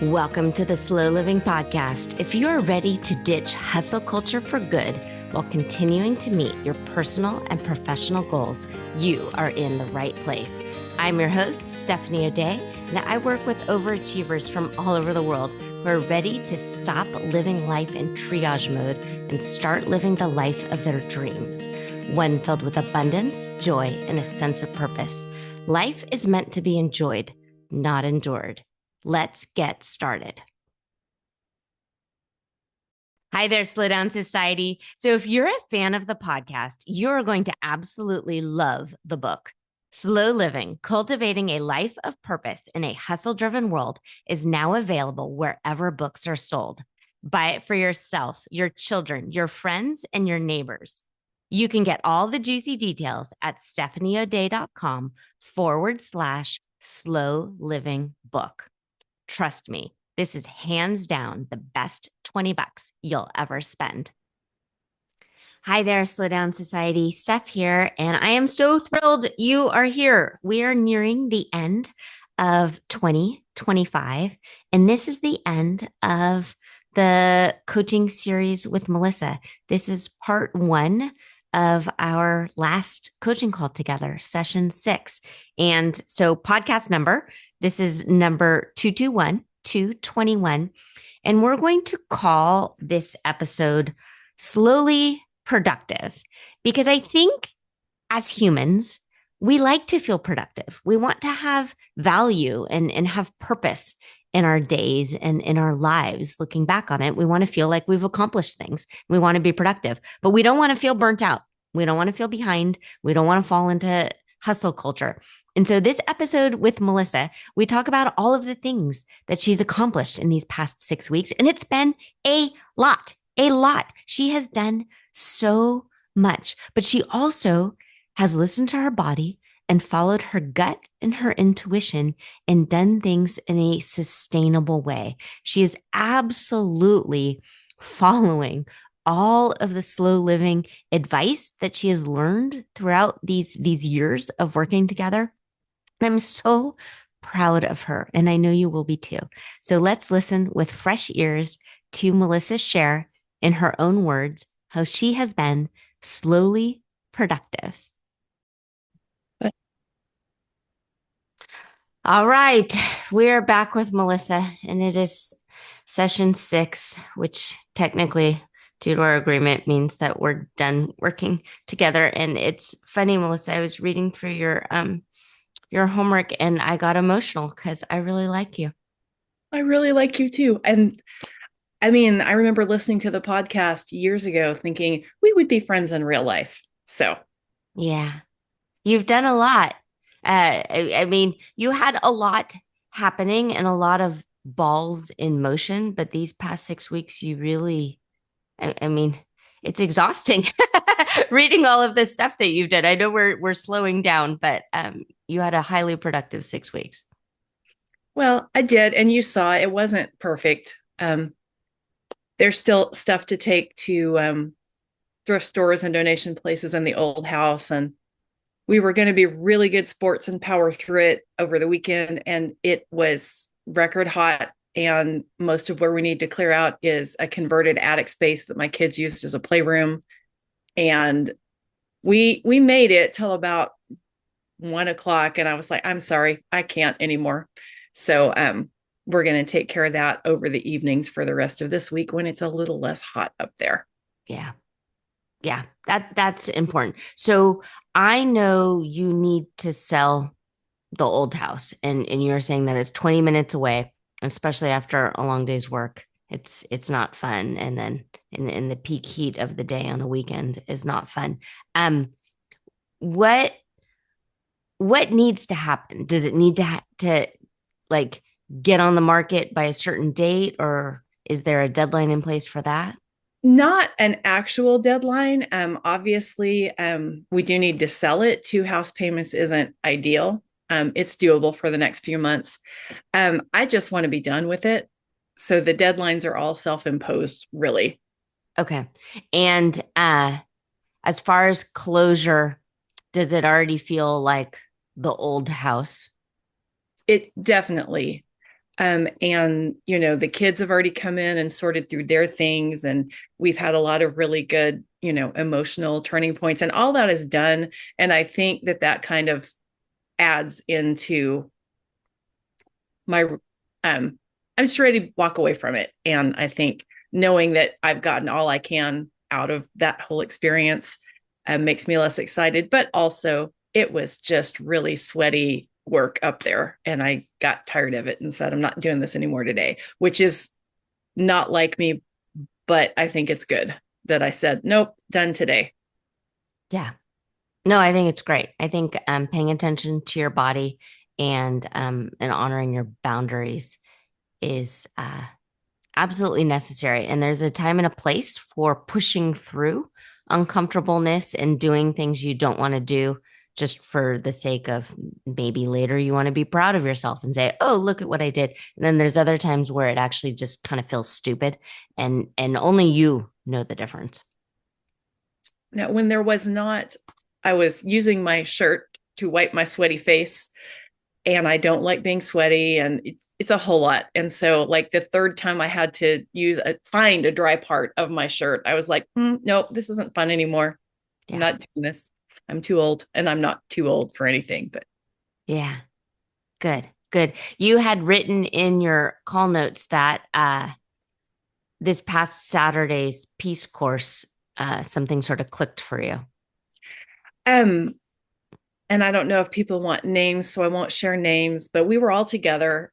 Welcome to the Slow Living Podcast. If you are ready to ditch hustle culture for good while continuing to meet your personal and professional goals, you are in the right place. I'm your host, Stephanie O'Day, and I work with overachievers from all over the world who are ready to stop living life in triage mode and start living the life of their dreams, one filled with abundance, joy, and a sense of purpose. Life is meant to be enjoyed, not endured. Let's get started. Hi there, Slow Down Society. So if you're a fan of the podcast, you're going to absolutely love the book. Slow Living, Cultivating a Life of Purpose in a Hustle-Driven World is now available wherever books are sold. Buy it for yourself, your children, your friends, and your neighbors. You can get all the juicy details at stephanieoday.com/slow living book. Trust me, this is hands down the best $20 you'll ever spend. Hi there, Slow Down Society. Steph here, and I am so thrilled you are here. We are nearing the end of 2025, and this is the end of the coaching series with Melessa. This is part one of our last coaching call together, session 6. And so podcast number, this is number 221. And we're going to call this episode Slowly Productive, because I think as humans, we like to feel productive. We want to have value and have purpose in our days and in our lives. Looking back on it, we want to feel like we've accomplished things. We want to be productive, but we don't want to feel burnt out. We don't want to feel behind. We don't want to fall into hustle culture. And so this episode with Melessa, we talk about all of the things that she's accomplished in these past 6 weeks. And it's been a lot. She has done so much, but she also has listened to her body and followed her gut and her intuition and done things in a sustainable way. She is absolutely following all of the slow living advice that she has learned throughout these years of working together. I'm so proud of her, and I know you will be too. So let's listen with fresh ears to Melessa's share in her own words how she has been slowly productive. All right, we're back with Melessa, and it is session 6, which technically, due to our agreement, means that we're done working together. And it's funny, Melessa, I was reading through your homework and I got emotional because I really like you. I really like you too. And I mean, I remember listening to the podcast years ago thinking we would be friends in real life. So, yeah, you've done a lot. I mean, you had a lot happening and a lot of balls in motion, but these past 6 weeks, you really, I mean, it's exhausting reading all of this stuff that you've done. I know we're slowing down, but you had a highly productive 6 weeks. well, I did. And you saw it wasn't perfect. There's still stuff to take to thrift stores and donation places in the old house. And we were going to be really good sports and power through it over the weekend. And it was record hot. And most of where we need to clear out is a converted attic space that my kids used as a playroom. And we made it till about 1 o'clock. And I was like, I'm sorry, I can't anymore. So we're going to take care of that over the evenings for the rest of this week when it's a little less hot up there. Yeah. Yeah, that's important. So I know you need to sell the old house, and you're saying that it's 20 minutes away, especially after a long day's work. It's not fun, and then in the peak heat of the day on a weekend is not fun. What needs to happen? Does it need to like get on the market by a certain date, or is there a deadline in place for that? Not an actual deadline. Obviously, we do need to sell it. 2 house payments isn't ideal. It's doable for the next few months. I just want to be done with it. So the deadlines are all self-imposed, really. Okay. And as far as closure, does it already feel like the old house? It definitely And, the kids have already come in and sorted through their things. And we've had a lot of really good, emotional turning points, and all that is done. And I think that that kind of adds into my, I'm just ready to walk away from it. And I think knowing that I've gotten all I can out of that whole experience makes me less excited, but also it was just really sweaty work up there. And I got tired of it and said, I'm not doing this anymore today, which is not like me, but I think it's good that I said, nope, done today. Yeah. No, I think it's great. I think paying attention to your body and honoring your boundaries is absolutely necessary. And there's a time and a place for pushing through uncomfortableness and doing things you don't want to do just for the sake of maybe later you want to be proud of yourself and say, "Oh, look at what I did." And then there's other times where it actually just kind of feels stupid and only you know the difference. Now, when there was not, I was using my shirt to wipe my sweaty face, and I don't like being sweaty, and it's a whole lot. And so, like the third time I had to find a dry part of my shirt, I was like, nope, this isn't fun anymore. I'm Yeah. not doing this. I'm too old, and I'm not too old for anything. But Yeah. Good. Good. You had written in your call notes that this past Saturday's peace course, something sort of clicked for you. um, and I don't know if people want names, so I won't share names. But we were all together,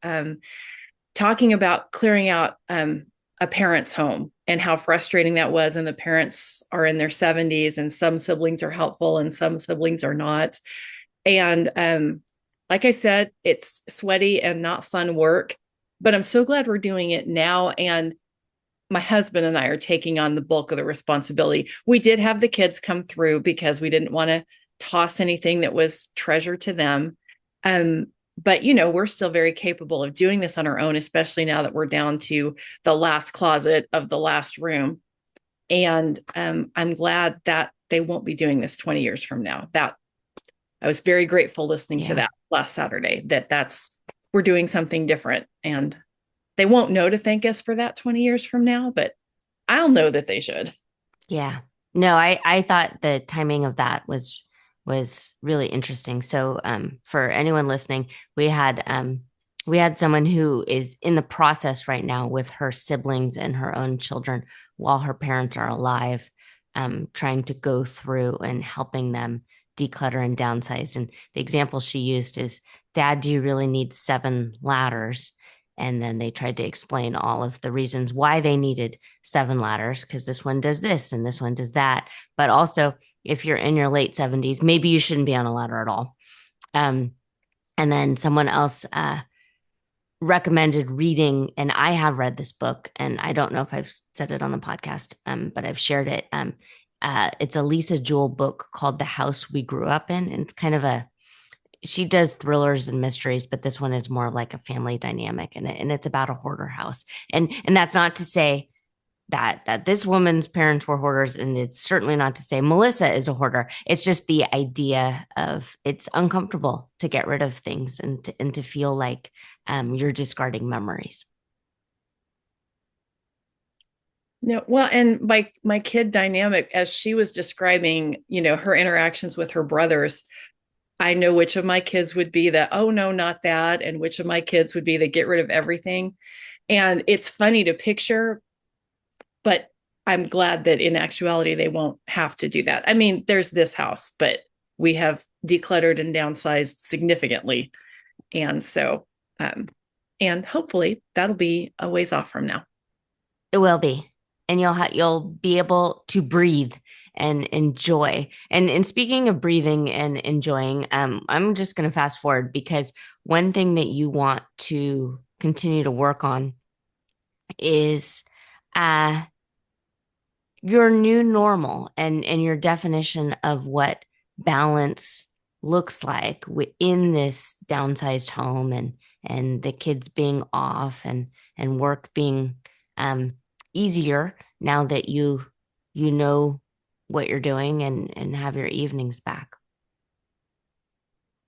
talking about clearing out a parent's home and how frustrating that was. And the parents are in their 70s, and some siblings are helpful and some siblings are not. And like I said, it's sweaty and not fun work, but I'm so glad we're doing it now. And my husband and I are taking on the bulk of the responsibility. We did have the kids come through because we didn't want to toss anything that was treasure to them. But we're still very capable of doing this on our own, especially now that we're down to the last closet of the last room. And I'm glad that they won't be doing this 20 years from now. That I was very grateful listening to Yeah. that last Saturday, that's we're doing something different. And they won't know to thank us for that 20 years from now, but I'll know that they should. Yeah. No, I thought the timing of that was really interesting. So for anyone listening, we had someone who is in the process right now with her siblings and her own children while her parents are alive, trying to go through and helping them declutter and downsize. And the example she used is, Dad, do you really need 7 ladders? And then they tried to explain all of the reasons why they needed 7 ladders, because this one does this and this one does that. But also, if you're in your late 70s, maybe you shouldn't be on a ladder at all. Um, and then someone else recommended reading, and I have read this book, and I don't know if I've said it on the podcast, but I've shared it. It's a Lisa Jewell book called The House We Grew Up In, and it's kind of she does thrillers and mysteries, but this one is more like a family dynamic, and it's about a hoarder house. And that's not to say that this woman's parents were hoarders, and it's certainly not to say Melissa is a hoarder. It's just the idea of it's uncomfortable to get rid of things and to feel like you're discarding memories. No, well, and my kid dynamic, as she was describing, her interactions with her brothers, I know which of my kids would be the, oh no, not that, and which of my kids would be the get rid of everything. And it's funny to picture, but I'm glad that in actuality they won't have to do that. I mean, there's this house, but we have decluttered and downsized significantly. And so and hopefully that'll be a ways off from now. It will be. And you'll be able to breathe and enjoy. And speaking of breathing and enjoying, I'm just going to fast forward because one thing that you want to continue to work on is uh your new normal and your definition of what balance looks like within this downsized home and the kids being off and work being um easier now that you know what you're doing and have your evenings back.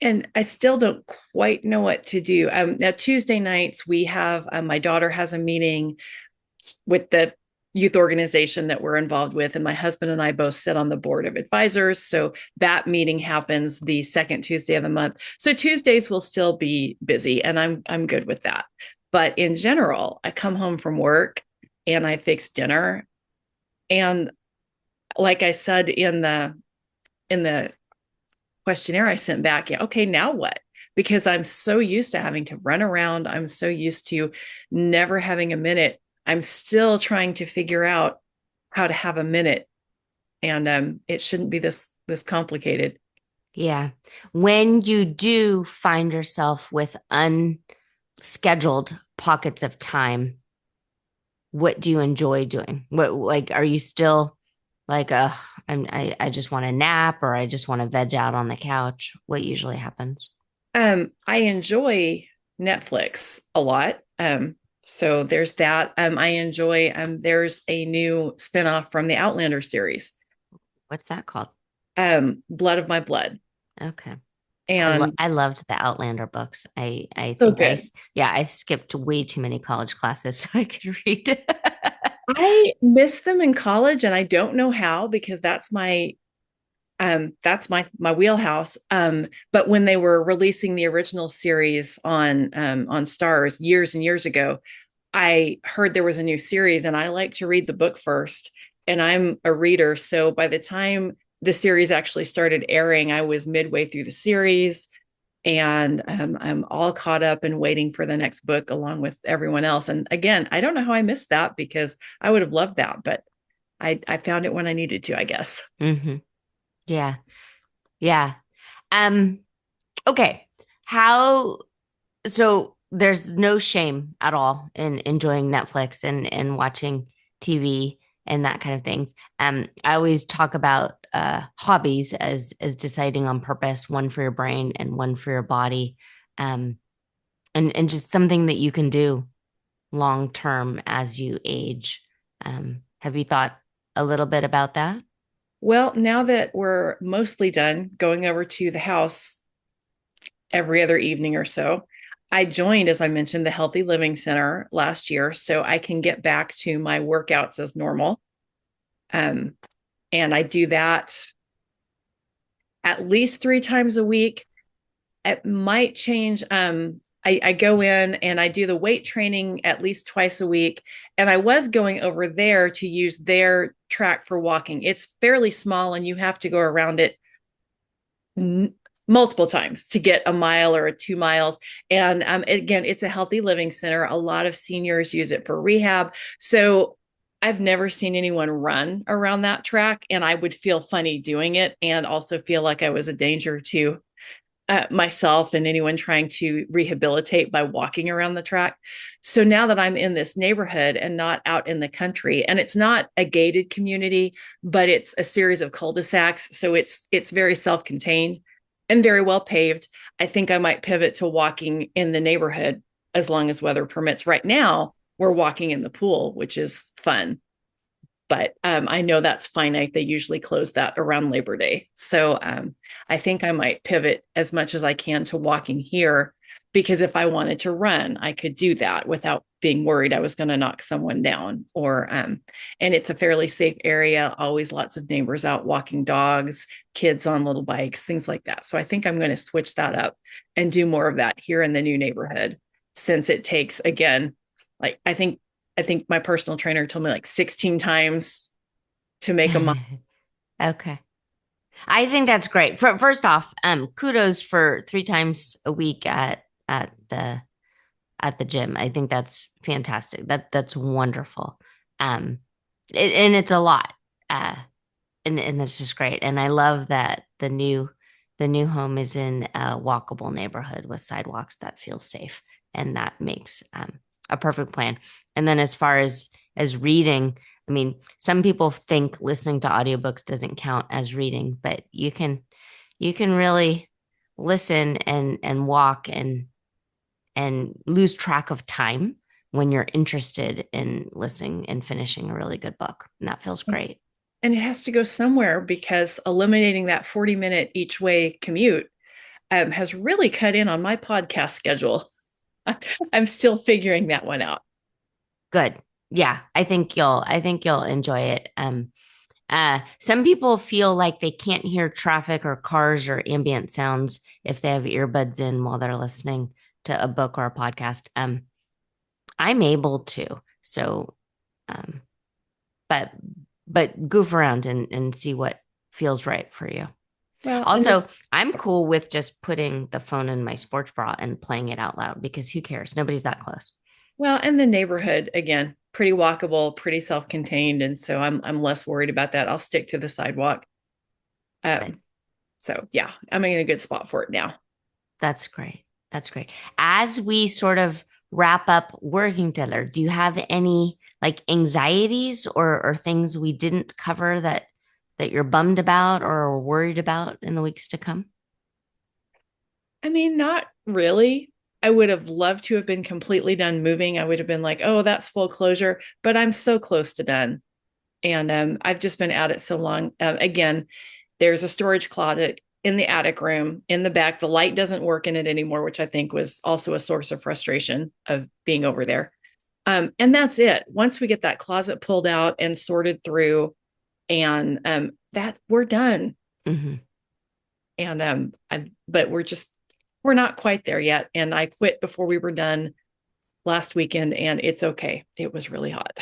And I still don't quite know what to do. Now, Tuesday nights, we have my daughter has a meeting with the youth organization that we're involved with. And my husband and I both sit on the board of advisors. So that meeting happens the second Tuesday of the month. So Tuesdays will still be busy, and I'm good with that. But in general, I come home from work and I fix dinner. And like I said in the questionnaire I sent back, yeah, okay, now what? Because I'm so used to having to run around. I'm so used to never having a minute. I'm still trying to figure out how to have a minute, and it shouldn't be this complicated. Yeah. When you do find yourself with unscheduled pockets of time, what do you enjoy doing? What, like, are you still like, I just want to nap or I just want to veg out on the couch? What usually happens? I enjoy Netflix a lot. So there's that. I enjoy there's a new spinoff from the Outlander series, What's that called? Blood of My Blood. Okay. And I loved the Outlander books. I so think good. yeah, I skipped way too many college classes so I could read. I missed them in college, and I don't know how, because that's my wheelhouse. But when they were releasing the original series on Stars years and years ago, I heard there was a new series, and I like to read the book first. And I'm a reader, so by the time the series actually started airing, I was midway through the series, and I'm all caught up and waiting for the next book along with everyone else. And again, I don't know how I missed that, because I would have loved that, but I found it when I needed to, I guess. hmm Yeah. Yeah. Um, okay. How so there's no shame at all in enjoying Netflix and watching TV and that kind of things. I always talk about hobbies as deciding on purpose, one for your brain and one for your body. Um, and just something that you can do long term as you age. Have you thought a little bit about that? Well, now that we're mostly done going over to the house every other evening or so, I joined, as I mentioned, the Healthy Living Center last year, so I can get back to my workouts as normal. Um, and I do that at least 3 times a week. It might change. I go in and I do the weight training at least twice a week. And I was going over there to use their track for walking. It's fairly small, and you have to go around it multiple times to get a mile or 2 miles. And again, it's a healthy living center. A lot of seniors use it for rehab. So I've never seen anyone run around that track, and I would feel funny doing it, and also feel like I was a danger to myself and anyone trying to rehabilitate by walking around the track. So now that I'm in this neighborhood and not out in the country, and it's not a gated community, but it's a series of cul-de-sacs, so it's very self-contained and very well paved. I think I might pivot to walking in the neighborhood as long as weather permits. Right now, we're walking in the pool, which is fun, but I know that's finite. They usually close that around Labor Day. So I think I might pivot as much as I can to walking here, because if I wanted to run, I could do that without being worried I was going to knock someone down. And it's a fairly safe area, always lots of neighbors out walking dogs, kids on little bikes, things like that. So I think I'm going to switch that up and do more of that here in the new neighborhood, since it takes, again, like I think my personal trainer told me like 16 times to make a mile. Okay. I think that's great. First off, kudos for 3 times a week at the at the gym. I think that's fantastic. That's wonderful. Um, and it's a lot. Uh, and that's just great. And I love that the new home is in a walkable neighborhood with sidewalks that feel safe, and that makes a perfect plan. And then as far as reading, I mean, some people think listening to audiobooks doesn't count as reading, but you can really listen and walk and lose track of time when you're interested in listening and finishing a really good book. And that feels great. And it has to go somewhere, because eliminating that 40-minute each way commute, has really cut in on my podcast schedule. I'm still figuring that one out. Good. Yeah, I think you'll enjoy it. Some people feel like they can't hear traffic or cars or ambient sounds if they have earbuds in while they're listening to a book or a podcast. I'm able to. So, um, but goof around and see what feels right for you. Well, and Also, I'm cool with just putting the phone in my sports bra and playing it out loud because who cares? Nobody's that close. the neighborhood again, pretty walkable, pretty self-contained, and so I'm less worried about that. I'll stick to the sidewalk. Good. So yeah, I'm in a good spot for it now. That's great. That's great. As we sort of wrap up working together, do you have any like anxieties or things we didn't cover that you're bummed about or worried about in the weeks to come? I mean, not really. I would have loved to have been completely done moving. I would have been like, oh, that's full closure, but I'm so close to done. And I've just been at it so long. Again, there's a storage closet in the attic room in the back. The light doesn't work in it anymore, which I think was also a source of frustration of being over there. And that's it. Once we get that closet pulled out and sorted through, and that we're done. Hmm. And but we're not quite there yet. And I quit before we were done last weekend, and it's okay. It was really hot.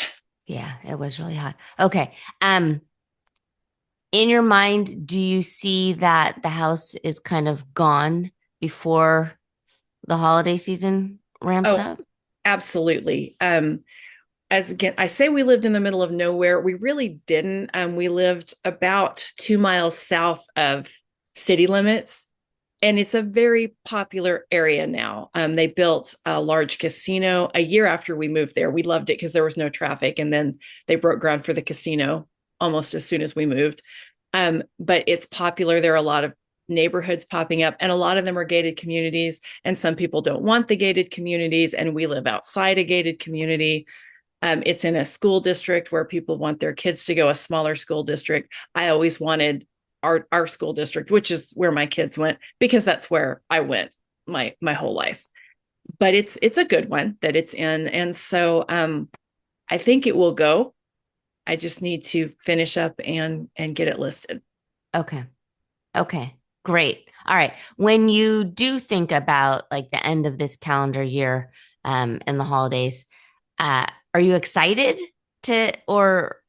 Yeah, it was really hot. Okay. In your mind, do you see that the house is kind of gone before the holiday season ramps Oh, up? absolutely. As again, I say we lived in the middle of nowhere. We really didn't. We lived about 2 miles south of city limits, and it's a very popular area now. They built a large casino a year after we moved there. We loved it because there was no traffic, and then they broke ground for the casino almost as soon as we moved. But it's popular. There are a lot of neighborhoods popping up, and a lot of them are gated communities. And some people don't want the gated communities, and we live outside a gated community. It's in a school district where people want their kids to go, a smaller school district. I always wanted our school district, which is where my kids went, because that's where I went my whole life. But it's a good one that it's in, and so I think it will go. I just need to finish up and get it listed. Okay. Okay. Great. All right. When you do think about like the end of this calendar year, and the holidays, are you excited to or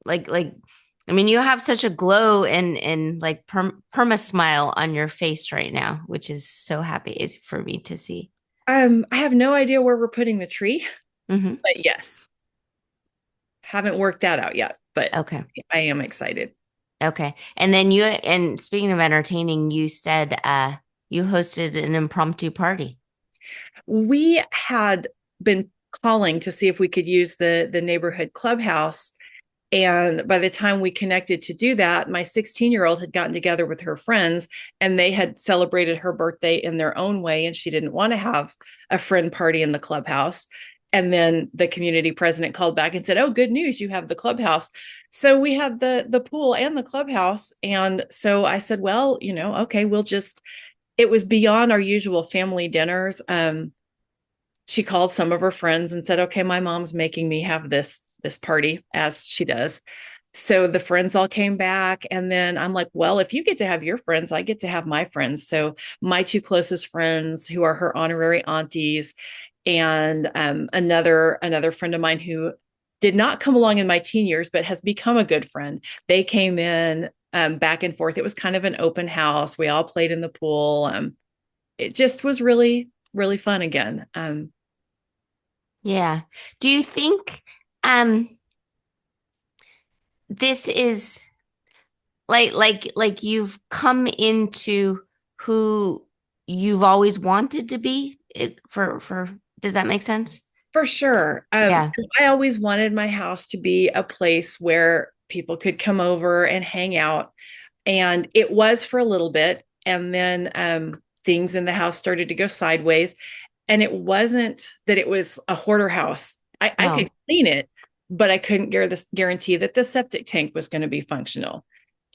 like I mean you have such a glow and like perma smile on your face right now, which is so happy for me to see. I have no idea where we're putting the tree, Hmm. but yes, haven't worked that out yet, but Okay. I am excited. Okay. And then you and speaking of entertaining, you said you hosted an impromptu party. We had been calling to see if we could use the neighborhood clubhouse. And by the time we connected to do that, my 16-year-old had gotten together with her friends, and they had celebrated her birthday in their own way. And she didn't want to have a friend party in the clubhouse. And then the community president called back and said, oh, good news, you have the clubhouse. So we had the pool and the clubhouse. And so I said, well, okay, it was beyond our usual family dinners. She called some of her friends and said, okay, my mom's making me have this party, as she does. So the friends all came back, and then I'm like, well, if you get to have your friends, I get to have my friends. So my two closest friends, who are her honorary aunties, and another friend of mine who did not come along in my teen years but has become a good friend, they came in, back and forth. It was kind of an open house. We all played in the pool. It just was really really fun again. Yeah. Do you think um this is like you've come into who you've always wanted to be for does that make sense? For sure. Yeah. I always wanted my house to be a place where people could come over and hang out. And it was for a little bit. And then things in the house started to go sideways. And it wasn't that it was a hoarder house. I could No. clean it, but I couldn't guarantee that the septic tank was going to be functional.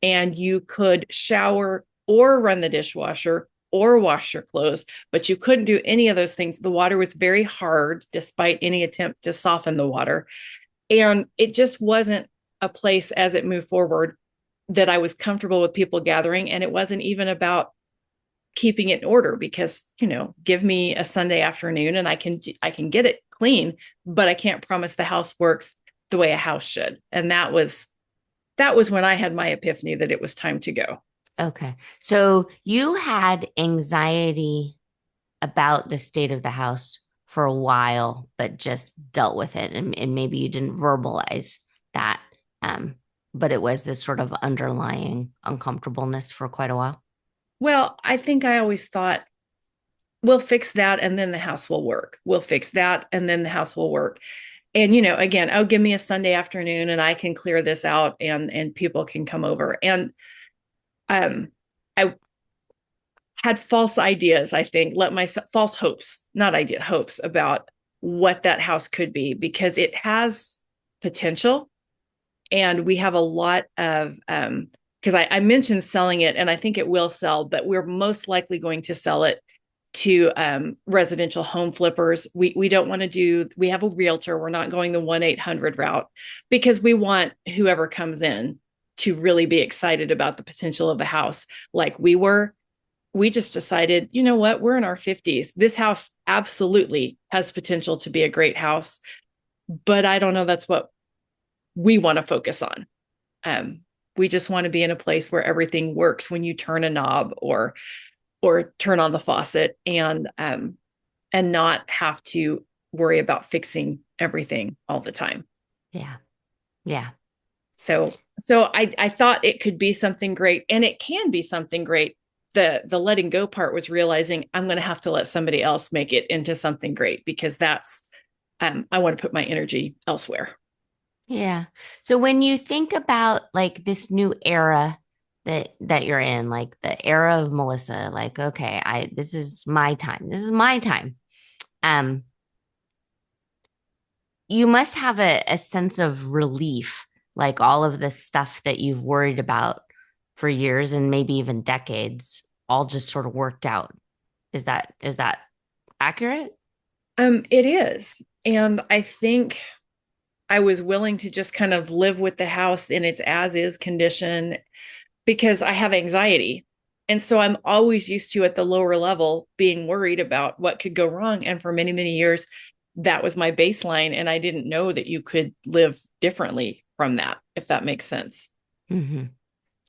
And you could shower or run the dishwasher or wash your clothes, but you couldn't do any of those things. The water was very hard despite any attempt to soften the water. And it just wasn't a place as it moved forward that I was comfortable with people gathering. And it wasn't even about keeping it in order because, give me a Sunday afternoon and I can get it clean, but I can't promise the house works the way a house should. And that was when I had my epiphany that it was time to go. Okay. So you had anxiety about the state of the house for a while, but just dealt with it. And maybe you didn't verbalize that. Um, but it was this sort of underlying uncomfortableness for quite a while. Well, I think I always thought, we'll fix that and then the house will work. We'll fix that and then the house will work. And again, oh, give me a Sunday afternoon and I can clear this out and people can come over. And I had false ideas, I think, let myself false hopes, not idea, hopes about what that house could be because it has potential. And we have a lot of because I mentioned selling it and I think it will sell, but we're most likely going to sell it to residential home flippers. We don't want to we have a realtor. We're not going the 1-800 route because we want whoever comes in to really be excited about the potential of the house like we were. We just decided, you know what, we're in our 50s. This house absolutely has potential to be a great house, but I don't know that's what we want to focus on. We just want to be in a place where everything works when you turn a knob or turn on the faucet and not have to worry about fixing everything all the time. Yeah. Yeah. So I thought it could be something great, and it can be something great. The letting go part was realizing I'm going to have to let somebody else make it into something great because that's I want to put my energy elsewhere. Yeah. So when you think about like this new era that you're in, like the era of Melissa, like, okay, this is my time. This is my time. Um, you must have a sense of relief, like all of the stuff that you've worried about for years and maybe even decades, all just sort of worked out. Is that accurate? It is. And I think I was willing to just kind of live with the house in its as is condition because I have anxiety. And so I'm always used to at the lower level being worried about what could go wrong. And for many, many years, that was my baseline. And I didn't know that you could live differently from that, if that makes sense. Hmm.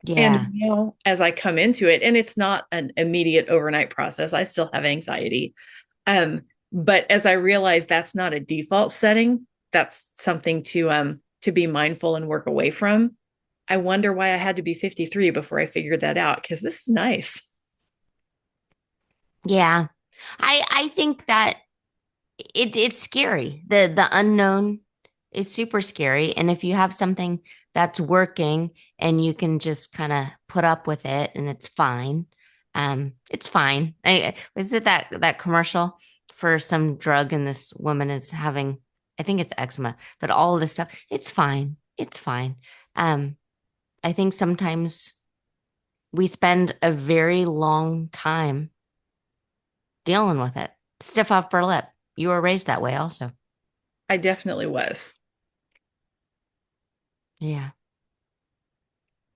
And Yeah. as I come into it, and it's not an immediate overnight process, I still have anxiety. But as I realize that's not a default setting, that's something to be mindful and work away from. I wonder why I had to be 53 before I figured that out because this is nice. Yeah. I think that it's scary. The unknown is super scary. And if you have something that's working and you can just kind of put up with it and it's fine. Was it that commercial for some drug and this woman is having, I think it's eczema, but all of this stuff, it's fine. It's fine. Um, I think sometimes we spend a very long time dealing with it. Stiff upper lip. You were raised that way also. I definitely was. Yeah.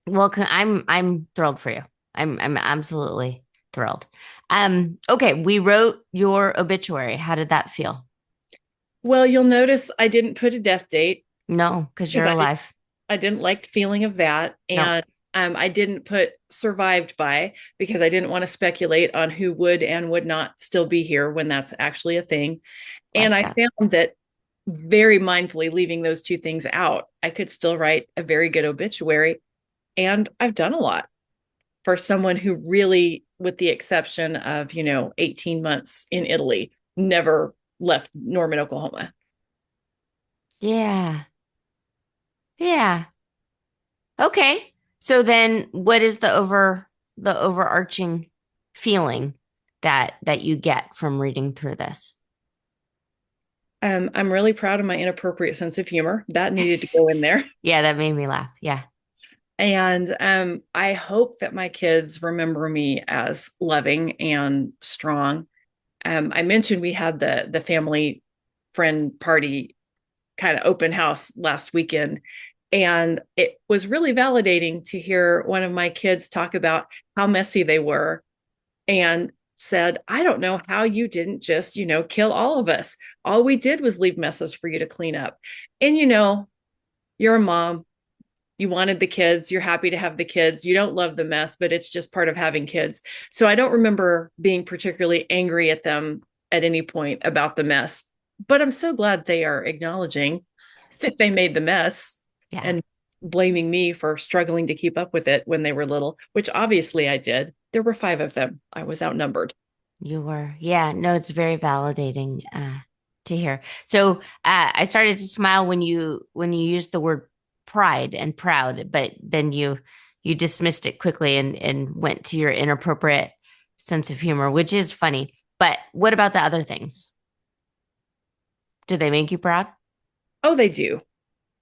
Well, I'm thrilled for you. I'm absolutely thrilled. Okay, we wrote your obituary. How did that feel? Well, you'll notice I didn't put a death date No, because because you're I alive. I didn't like the feeling of that. No, And I didn't put survived by because I didn't want to speculate on who would and would not still be here when that's actually a thing. And like I that. found that very mindfully leaving those two things out, I could still write a very good obituary. And I've done a lot for someone who really, with the exception of, 18 months in Italy, never left Norman, Oklahoma. Yeah. Yeah. Okay. So then what is the overarching feeling that you get from reading through this? I'm really proud of my inappropriate sense of humor. That needed to go in there. Yeah, that made me laugh. Yeah. And I hope that my kids remember me as loving and strong. I mentioned we had the family friend party kind of open house last weekend. And it was really validating to hear one of my kids talk about how messy they were and said, I don't know how you didn't just, kill all of us. All we did was leave messes for you to clean up. And, you're a mom. You wanted the kids. You're happy to have the kids. You don't love the mess, but it's just part of having kids. So I don't remember being particularly angry at them at any point about the mess. But I'm so glad they are acknowledging that they made the mess Yeah, and blaming me for struggling to keep up with it when they were little, which obviously I did. There were 5 of them. I was outnumbered. you were. Yeah, no, it's very validating to hear. So I started to smile when you used the word pride and proud, but then you dismissed it quickly and went to your inappropriate sense of humor, which is funny. But what about the other things? Do they make you proud? Oh, they do.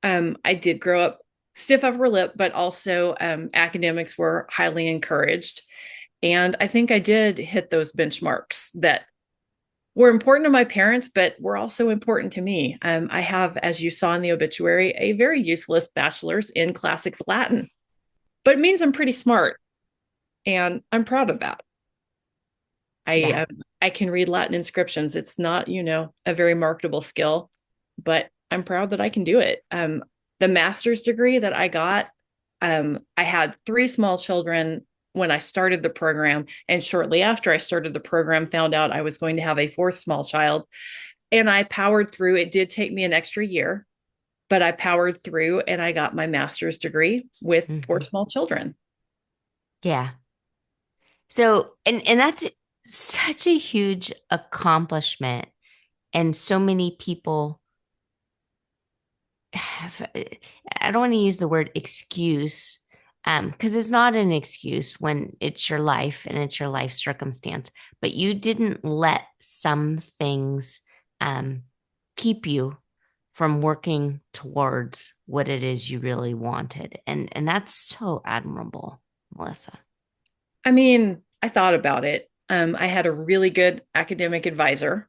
I did grow up stiff upper lip, but also academics were highly encouraged. And I think I did hit those benchmarks that were important to my parents, but were also important to me. I have, as you saw in the obituary, a very useless bachelor's in classics Latin, but it means I'm pretty smart, and I'm proud of that. I Yeah. um, I can read Latin inscriptions. It's not, a very marketable skill, but I'm proud that I can do it. The master's degree that I got, I had 3 small children when I started the program, and shortly after I started the program, found out I was going to have a 4th small child, and I powered through. It did take me an extra year, but I powered through, and I got my master's degree with four Mhm. small children. Yeah. So, and that's such a huge accomplishment. And so many people have, I don't want to use the word excuse, because it's not an excuse when it's your life and it's your life circumstance, but you didn't let some things keep you from working towards what it is you really wanted. And that's so admirable, Melissa. I mean, I thought about it. I had a really good academic advisor,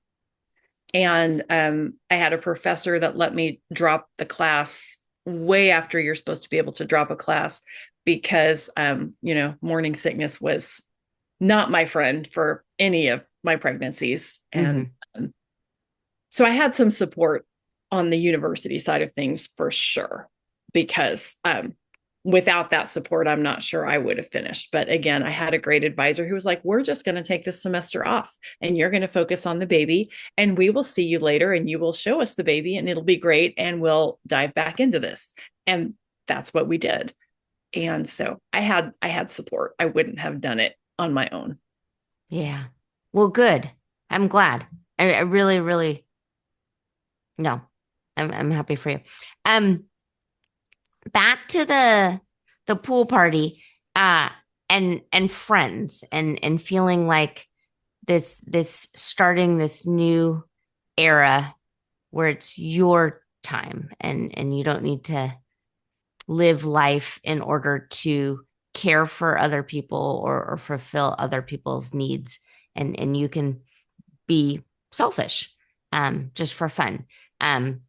and I had a professor that let me drop the class way after you're supposed to be able to drop a class because, morning sickness was not my friend for any of my pregnancies. And Hmm. um, so I had some support on the university side of things for sure, because without that support, I'm not sure I would have finished. But again, I had a great advisor who was like, we're just going to take this semester off and you're going to focus on the baby, and we will see you later and you will show us the baby and it'll be great. And we'll dive back into this. And that's what we did. And so I had support. I wouldn't have done it on my own. Yeah. Well, good. I'm glad. I really, really, no, I'm happy for you. Um, Back to the pool party, uh, and friends and feeling like this starting this new era where it's your time and you don't need to live life in order to care for other people or fulfill other people's needs, and you can be selfish, just for fun. Um,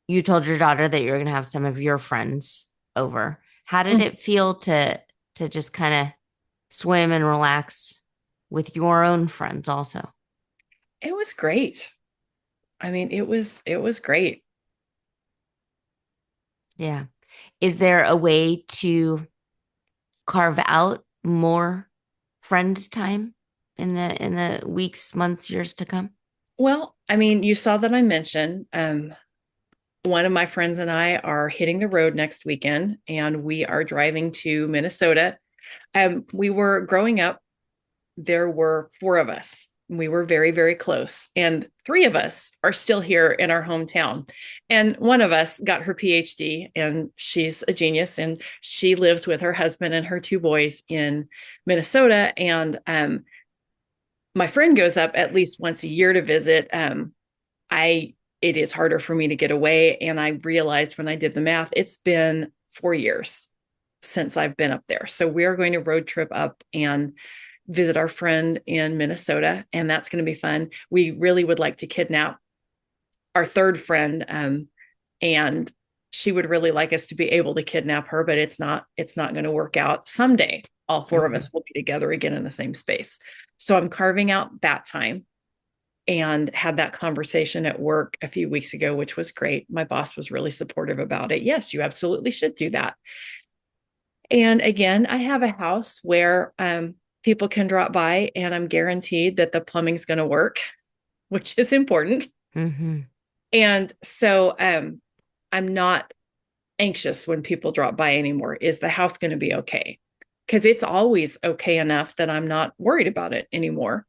you told your daughter that you're going to have some of your friends over. How did it feel to just kind of swim and relax with your own friends also? It was great. I mean, it was great. Yeah. Is there a way to carve out more friend time in the weeks, months, years to come? Well, I mean, you saw that I mentioned one of my friends and I are hitting the road next weekend, and we are driving to Minnesota. We were growing up, there were 4 of us. We were very, very close, and 3 of us are still here in our hometown. And one of us got her PhD, and she's a genius, and she lives with her husband and her 2 boys in Minnesota. And my friend goes up at least once a year to visit. I it is harder for me to get away, and I realized when I did the math, it's been 4 years since I've been up there. So we are going to road trip up and visit our friend in Minnesota, and that's going to be fun. We really would like to kidnap our third friend, and she would really like us to be able to kidnap her, but it's not going to work out. Someday all four of Mhm. us will be together again in the same space. So I'm carving out that time, and had that conversation at work a few weeks ago, which was great. My boss was really supportive about it. Yes, you absolutely should do that. And again, I have a house where people can drop by, and I'm guaranteed that the plumbing's going to work, which is important. Mhm. And so I'm not anxious when people drop by anymore. Is the house going to be okay? Because it's always okay enough that I'm not worried about it anymore.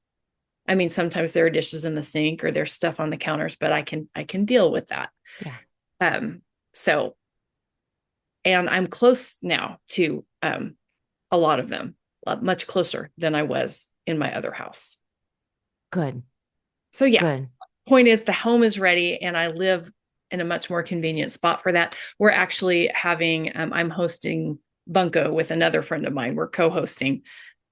I mean, sometimes there are dishes in the sink or there's stuff on the counters, but I can deal with that. Yeah. Um, so, and I'm close now to a lot of them, much closer than I was in my other house. Good. So yeah, Good. point is the home is ready, and I live in a much more convenient spot for that. We're actually having I'm hosting Bunco with another friend of mine. We're co-hosting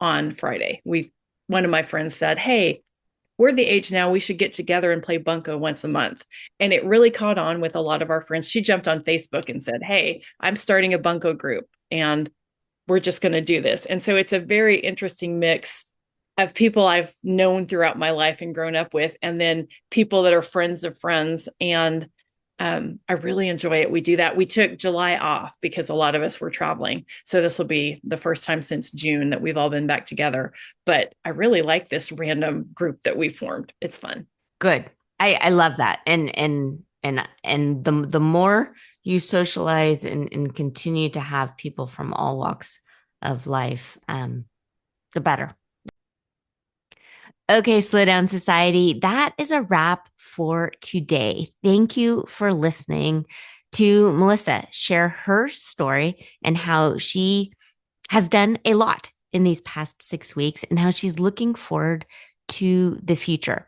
on Friday. We One of my friends said, "Hey, we're the age now we should get together and play Bunco once a month." And it really caught on with a lot of our friends. She jumped on Facebook and said, "Hey, I'm starting a Bunco group, and we're just going to do this." And so it's a very interesting mix of people I've known throughout my life and grown up with, and then people that are friends of friends. And I really enjoy it. We do that. We took July off because a lot of us were traveling. So this will be the first time since June that we've all been back together. But I really like this random group that we formed. It's fun. Good. I love that. And the more you socialize and continue to have people from all walks of life, the better. Okay, Slow Down Society, that is a wrap for today. Thank you for listening to Melessa share her story and how she has done a lot in these past 6 weeks and how she's looking forward to the future.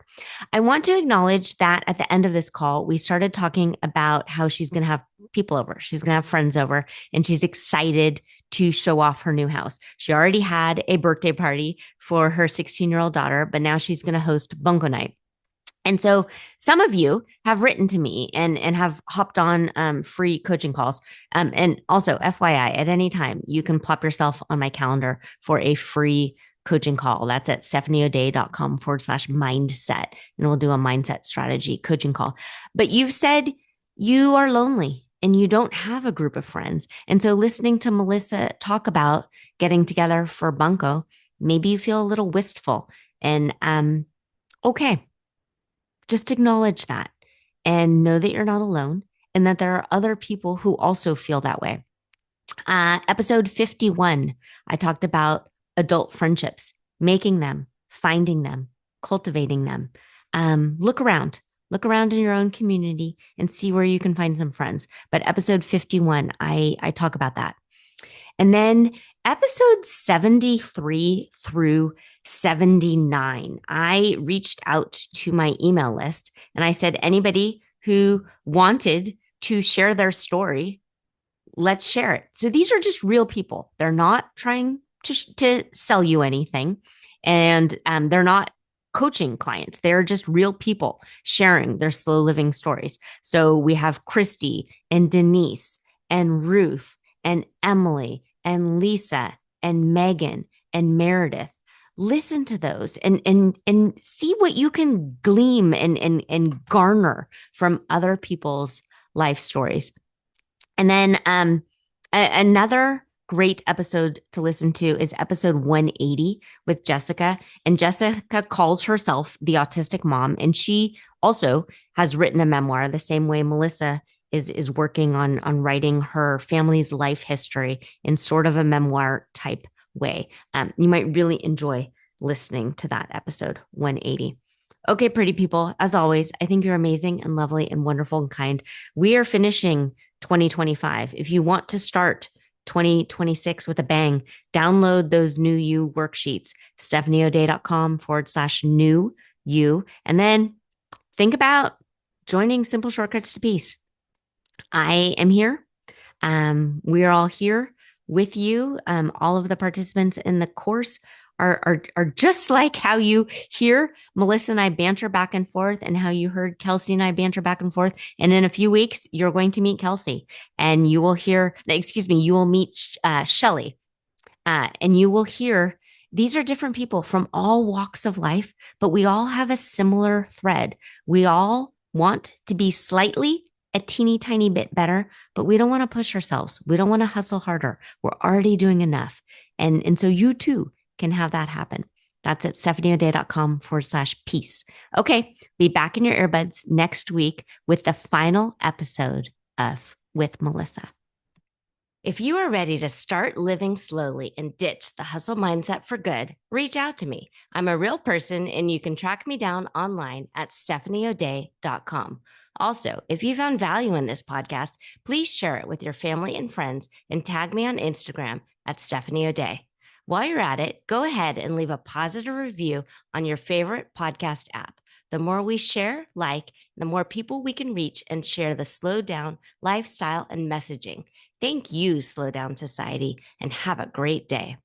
I want to acknowledge that at the end of this call, we started talking about how she's going to have people over, she's going to have friends over, and she's excited to show off her new house. She already had a birthday party for her 16-year-old daughter, but now she's going to host Bunko night. And so some of you have written to me and have hopped on free coaching calls. And also, FYI, at any time, you can plop yourself on my calendar for a free coaching call. That's at stephanioday.com/mindset. And we'll do a mindset strategy coaching call. But you've said you are lonely and you don't have a group of friends. And so listening to Melessa talk about getting together for Bunko, maybe you feel a little wistful. And okay, just acknowledge that and know that you're not alone and that there are other people who also feel that way. Episode 51, I talked about adult friendships, making them, finding them, cultivating them. Look around in your own community and see where you can find some friends. But episode 51, I talk about that. And then episode 73 through 79, I reached out to my email list and I said, anybody who wanted to share their story, let's share it. So these are just real people. They're not trying to sell you anything, and they're not coaching clients. They're just real people sharing their slow living stories. So we have Christy and Denise and Ruth and Emily and Lisa and Megan and Meredith. Listen to those and see what you can glean and garner from other people's life stories. And then another great episode to listen to is episode 180 with Jessica. And Jessica calls herself the autistic mom. And she also has written a memoir the same way Melissa is working on writing her family's life history in sort of a memoir type way. You might really enjoy listening to that episode 180. Okay, pretty people, as always, I think you're amazing and lovely and wonderful and kind. We are finishing 2025. If you want to start 2026 with a bang, download those new you worksheets, stephanioday.com/new you. And then think about joining Simple Shortcuts to Peace. I am here. We are all here with you. All of the participants in the course are just like how you hear Melissa and I banter back and forth, and how you heard Kelsey and I banter back and forth. And in a few weeks, you're going to meet Kelsey, and you will hear, excuse me, you will meet Shelly, and you will hear these are different people from all walks of life, but we all have a similar thread. We all want to be slightly a teeny tiny bit better, but we don't want to push ourselves. We don't want to hustle harder. We're already doing enough. And so you too can have that happen. That's at stephanieoday.com/peace. Okay, be back in your earbuds next week with the final episode of With Melissa. If you are ready to start living slowly and ditch the hustle mindset for good, reach out to me. I'm a real person, and you can track me down online at stephanieoday.com. Also, if you found value in this podcast, please share it with your family and friends and tag me on Instagram at Stephanie O'Day. While you're at it, go ahead and leave a positive review on your favorite podcast app. The more we share, the more people we can reach and share the slow down lifestyle and messaging. Thank you, Slow Down Society, and have a great day.